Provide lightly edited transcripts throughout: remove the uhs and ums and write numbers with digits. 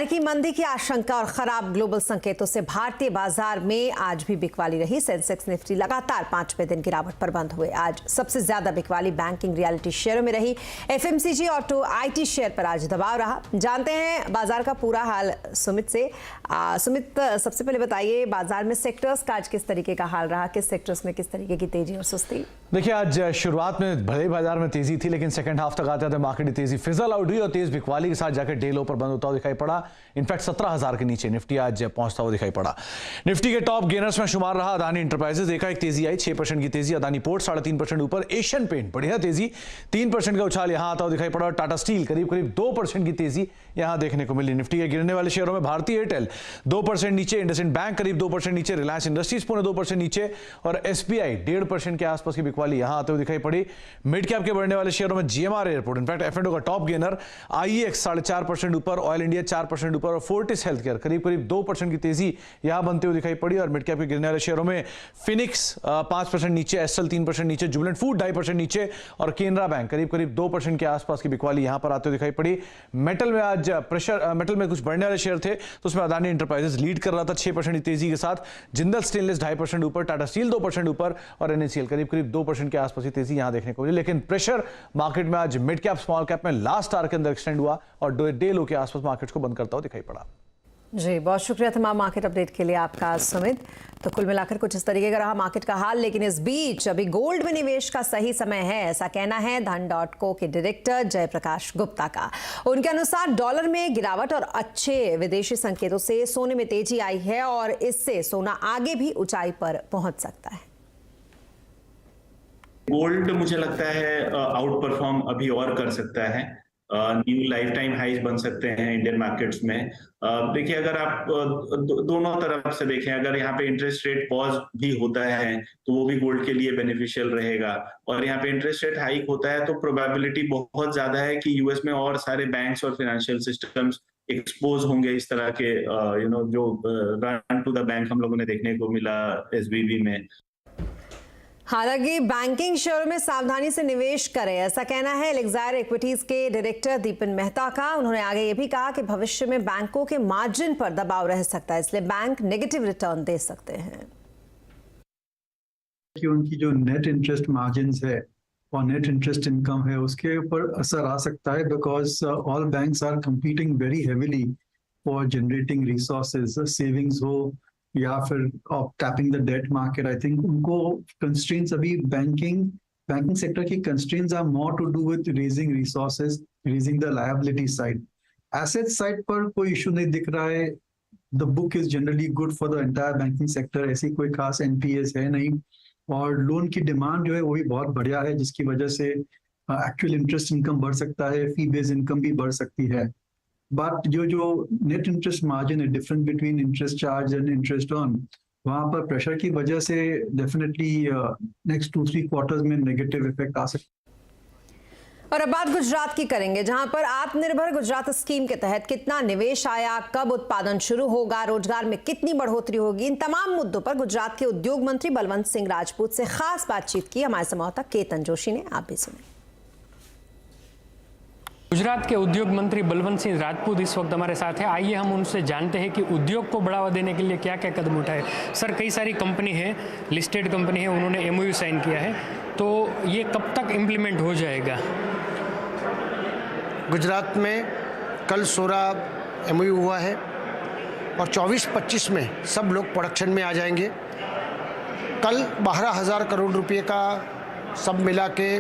अमेरिकी मंदी की आशंका और खराब ग्लोबल संकेतों से भारतीय बाजार में आज भी बिकवाली रही। सेंसेक्स निफ्टी लगातार 5वें दिन गिरावट पर बंद हुए। आज सबसे ज्यादा बिकवाली बैंकिंग, रियलिटी शेयरों में रही। एफएमसीजी, ऑटो, आईटी शेयर पर आज दबाव रहा। जानते हैं बाजार का पूरा हाल सुमित से। सुमित, सबसे पहले बताइए बाजार में सेक्टर्स का आज किस तरीके का हाल रहा, किस सेक्टर्स में किस तरीके की तेजी और सुस्ती? देखिए, आज शुरुआत में भले बाजार में तेजी थी, लेकिन सेकंड हाफ तक आते आते मार्केट की तेजी फिजल आउट हुई और तेज बिकवाली के साथ जाकर डे लो पर बंद होता हुआ दिखाई पड़ा। इनफैक्ट 17,000 के नीचे निफ्टी आज पहुंचता हुआ दिखाई पड़ा। निफ्टी के टॉप गेनर्स में शुमार रहा अदानी एंटरप्राइजेज। एकाएक तेजी आई, 6% की तेजी। अदानी पोर्ट 3.5% ऊपर। एशियन पेंट बढ़िया तेजी, 3% का उछाल यहां आता हुआ दिखाई पड़ा। और टाटा स्टील करीब 2% की तेजी यहां देखने को मिली। निफ्टी के गिरने वाले शेयरों में भारतीय एयरटेल 2% नीचे, इंडसइंड बैंक करीब 2% नीचे, रिलायंस इंडस्ट्रीज 2% नीचे और एसबीआई 1.5% के आसपास की बिकवाली यहां आते हुए दिखाई पड़ी। मिड कैप के बढ़ने वाले शेयरों में जीएमआर एयरपोर्ट, इनफैक्ट एफ&ओ का टॉप गेनर, आईईएक्स 4.5% ऊपर, ऑयल इंडिया 4% ऊपर और फोर्टिस हेल्थकेयर करीब 2% की तेजी यहां बनते हुए दिखाई पड़ी। और मिड कैप के गिरने वाले शेयरों में फिनिक्स 5% नीचे, एस्टल 3% नीचे, जुबिलेंट फूड 2.5% नीचे और केनरा बैंक करीब 2% के आसपास की बिकवाली यहां पर आते हुए दिखाई पड़ी। मेटल में आज प्रेशर, मेटल में कुछ बढ़ने वाले शेयर थे तो उसमें अदानी एंटरप्राइजेज लीड कर रहा था 6% की तेजी के साथ। जिंदल स्टेनलेस 2.5% ऊपर, टाटा स्टील 2% ऊपर और एनएससीएल करीब 2% के आसपास की तेजी यहां देखने को मिली। लेकिन प्रेशर मार्केट में आज मिड कैप, स्मॉल कैप में लास्ट आवर के अंदर एक्सटेंड हुआ और डे लो के आसपास मार्केट को बंद करता हुआ दिखाई पड़ा। जी, बहुत शुक्रिया तमाम मार्केट अपडेट के लिए आपका सुमित। तो कुल मिलाकर कुछ इस तरीके का रहा मार्केट का हाल। लेकिन इस बीच अभी गोल्ड में निवेश का सही समय है, ऐसा कहना है धन.co के डायरेक्टर जयप्रकाश गुप्ता का। उनके अनुसार डॉलर में गिरावट और अच्छे विदेशी संकेतों से सोने में तेजी आई है और इससे सोना आगे भी ऊंचाई पर पहुंच सकता है। गोल्ड मुझे लगता है आउट परफॉर्म अभी और कर सकता है। न्यू लाइफ टाइम हाइज बन सकते हैं इंडियन मार्केट्स में। देखिए, अगर आप दोनों तरफ से देखें, अगर यहाँ पे इंटरेस्ट रेट पॉज भी होता है तो वो भी गोल्ड के लिए बेनिफिशियल रहेगा। और यहाँ पे इंटरेस्ट रेट हाइक होता है तो प्रोबेबिलिटी बहुत ज्यादा है कि यूएस में और सारे बैंक्स और फाइनेंशियल सिस्टम्स एक्सपोज होंगे इस तरह के जो रन टू द बैंक हम लोगों ने देखने को मिला एसवीबी में। हालांकि बैंकिंग शेयरों में सावधानी से निवेश करें, ऐसा कहना है एलेक्सायर इक्विटीज के डायरेक्टर दीपन मेहता का। उन्होंने आगे ये भी कहा कि भविष्य में बैंकों के मार्जिन पर दबाव रह सकता है, इसलिए बैंक नेगेटिव रिटर्न दे सकते हैं। कि उनकी जो नेट इंटरेस्ट मार्जिन है और नेट इंटरेस्ट इनकम है उसके ऊपर असर आ सकता है, because all banks are competing very heavily for generating resources, savings हो या फिर tapping the debt market. I think उनको कंस्ट्रेंट्स अभी बैंकिंग सेक्टर की constraints are more to do with raising resources, raising the liability side. Asset side पर कोई issue नहीं दिख रहा है। The book is generally good for the entire banking sector, ऐसी कोई खास एनपीएस है नहीं और लोन की डिमांड जो है वो भी बहुत बढ़िया है, जिसकी वजह से एक्चुअल इंटरेस्ट इनकम बढ़ सकता है, फी बेस्ड इनकम भी बढ़ सकती है। बट जो नेट इंटरेस्ट मार्जिन है, difference between interest charge and interest earn, वहां पर प्रेशर की वजह से डेफिनेटली नेक्स्ट 2-3 क्वार्टर्स में नेगेटिव इफेक्ट आ सकता है। और अब बात गुजरात की करेंगे, जहां पर आत्मनिर्भर गुजरात स्कीम के तहत कितना निवेश आया, कब उत्पादन शुरू होगा, रोजगार में कितनी बढ़ोतरी होगी, इन तमाम मुद्दों पर गुजरात के उद्योग मंत्री बलवंत सिंह राजपूत से खास बातचीत की हमारे संवाददाता केतन जोशी ने। आप भी सुने। गुजरात के उद्योग मंत्री बलवंत सिंह राजपूत इस वक्त हमारे साथ है। आइए हम उनसे जानते हैं कि उद्योग को बढ़ावा देने के लिए क्या क्या कदम उठाए। सर, कई सारी कंपनी है, लिस्टेड कंपनी है, उन्होंने एमओयू साइन किया है, तो ये कब तक इम्प्लीमेंट हो जाएगा? गुजरात में कल 16 एमओयू हुआ है और 24-25 में सब लोग प्रोडक्शन में आ जाएंगे। कल 12,000 करोड़ रुपये का सब मिला के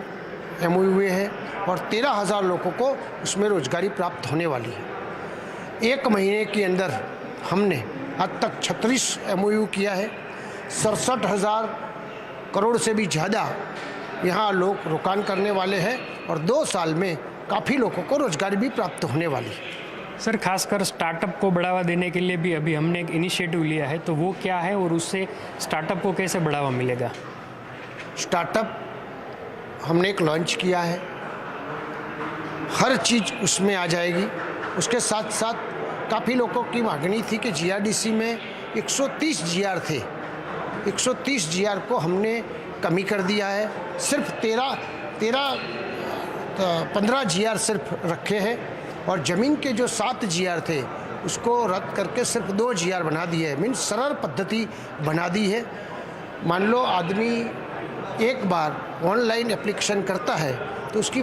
एमओयू हुए हैं और 13,000 लोगों को उसमें रोजगारी प्राप्त होने वाली है। एक महीने के अंदर हमने आज तक 36 एमओयू किया है। 67,000 करोड़ से भी ज़्यादा यहाँ लोग रोकान करने वाले हैं और 2 साल में काफ़ी लोगों को रोजगारी भी प्राप्त होने वाली है। सर, खासकर स्टार्टअप को बढ़ावा देने के लिए भी अभी हमने एक इनिशिएटिव लिया है, तो वो क्या है और उससे स्टार्टअप को कैसे बढ़ावा मिलेगा? स्टार्टअप हमने एक लॉन्च किया है, हर चीज़ उसमें आ जाएगी। उसके साथ साथ काफ़ी लोगों की मांगनी थी कि जीआरडीसी में 130 जीआर थे, 130 जीआर को हमने कमी कर दिया है, सिर्फ 15 जीआर सिर्फ रखे हैं और ज़मीन के जो 7 जीआर थे उसको रद्द करके सिर्फ 2 GR बना दिए है। मीन्स सरल पद्धति बना दी है। मान लो आदमी एक बार ऑनलाइन एप्लीकेशन करता है तो उसकी